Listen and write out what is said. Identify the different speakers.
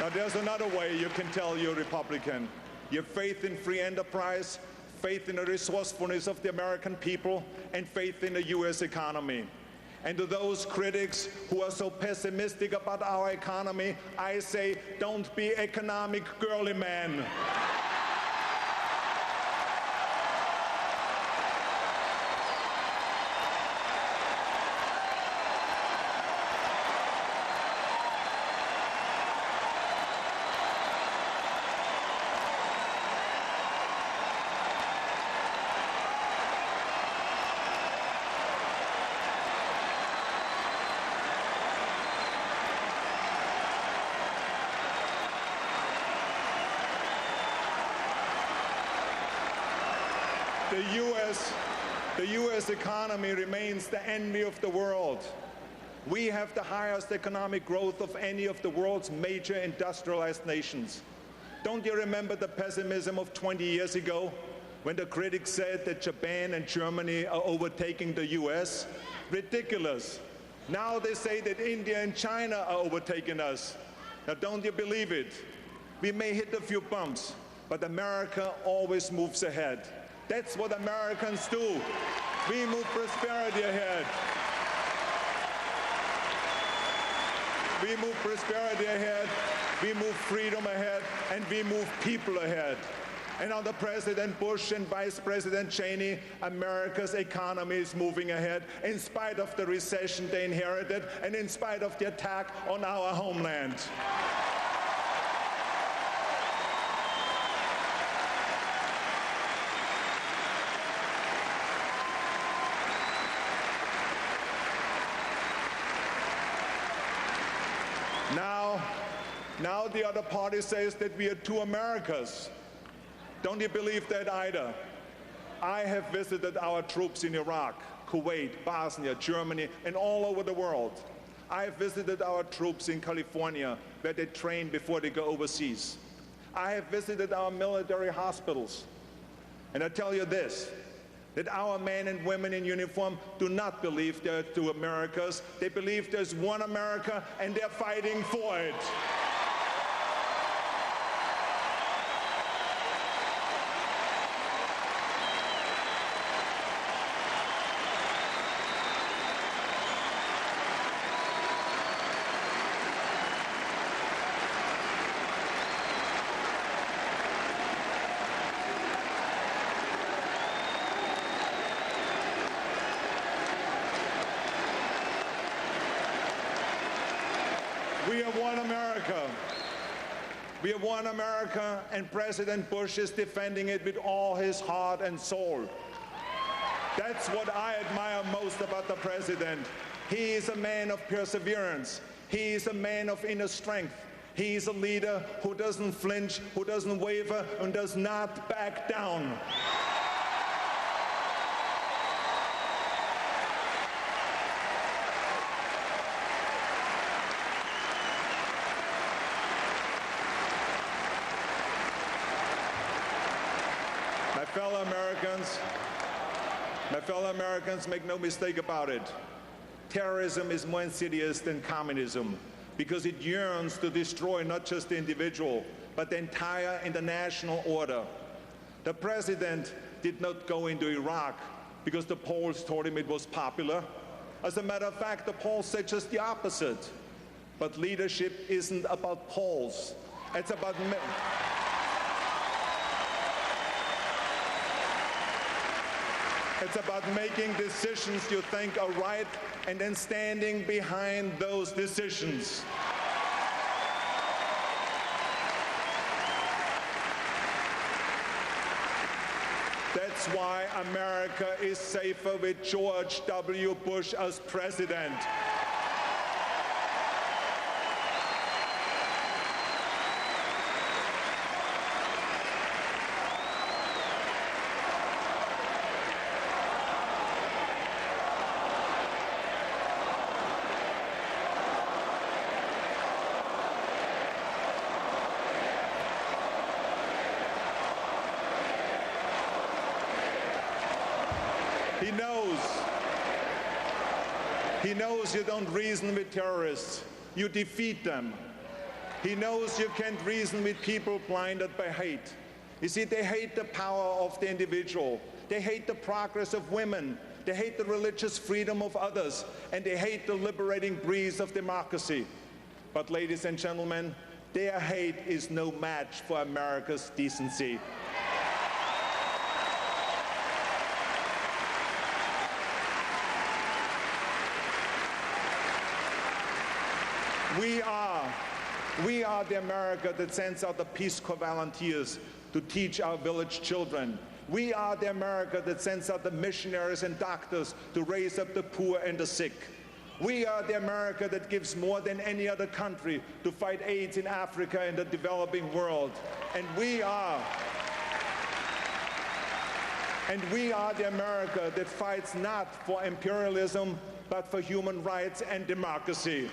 Speaker 1: Now, there's another way you can tell you're Republican. You have faith in free enterprise, faith in the resourcefulness of the American people, and faith in the U.S. economy. And to those critics who are so pessimistic about our economy, I say, don't be economic girly man. The U.S. economy remains the envy of the world. We have the highest economic growth of any of the world's major industrialized nations. Don't you remember the pessimism of 20 years ago when the critics said that Japan and Germany are overtaking the U.S.? Ridiculous. Now they say that India and China are overtaking us. Now, don't you believe it? We may hit a few bumps, but America always moves ahead. That's what Americans do. We move prosperity ahead. We move prosperity ahead, we move freedom ahead, and we move people ahead. And under President Bush and Vice President Cheney, America's economy is moving ahead in spite of the recession they inherited and in spite of the attack on our homeland. Now the other party says that we are two Americas. Don't you believe that either? I have visited our troops in Iraq, Kuwait, Bosnia, Germany, and all over the world. I have visited our troops in California, where they train before they go overseas. I have visited our military hospitals. And I tell you this, that our men and women in uniform do not believe there are two Americas. They believe there's one America, and they're fighting for it. We have one America. We have one America, and President Bush is defending it with all his heart and soul. That's what I admire most about the president. He is a man of perseverance. He is a man of inner strength. He is a leader who doesn't flinch, who doesn't waver, and does not back down. My fellow Americans, make no mistake about it. Terrorism is more insidious than communism because it yearns to destroy not just the individual, but the entire international order. The president did not go into Iraq because the polls told him it was popular. As a matter of fact, the polls said just the opposite. But leadership isn't about polls. It's about It's about making decisions you think are right and then standing behind those decisions. That's why America is safer with George W. Bush as president. He knows you don't reason with terrorists. You defeat them. He knows you can't reason with people blinded by hate. You see, they hate the power of the individual. They hate the progress of women. They hate the religious freedom of others. And they hate the liberating breeze of democracy. But ladies and gentlemen, their hate is no match for America's decency. We are the America that sends out the Peace Corps volunteers to teach our village children. We are the America that sends out the missionaries and doctors to raise up the poor and the sick. We are the America that gives more than any other country to fight AIDS in Africa and the developing world. And we are the America that fights not for imperialism, but for human rights and democracy.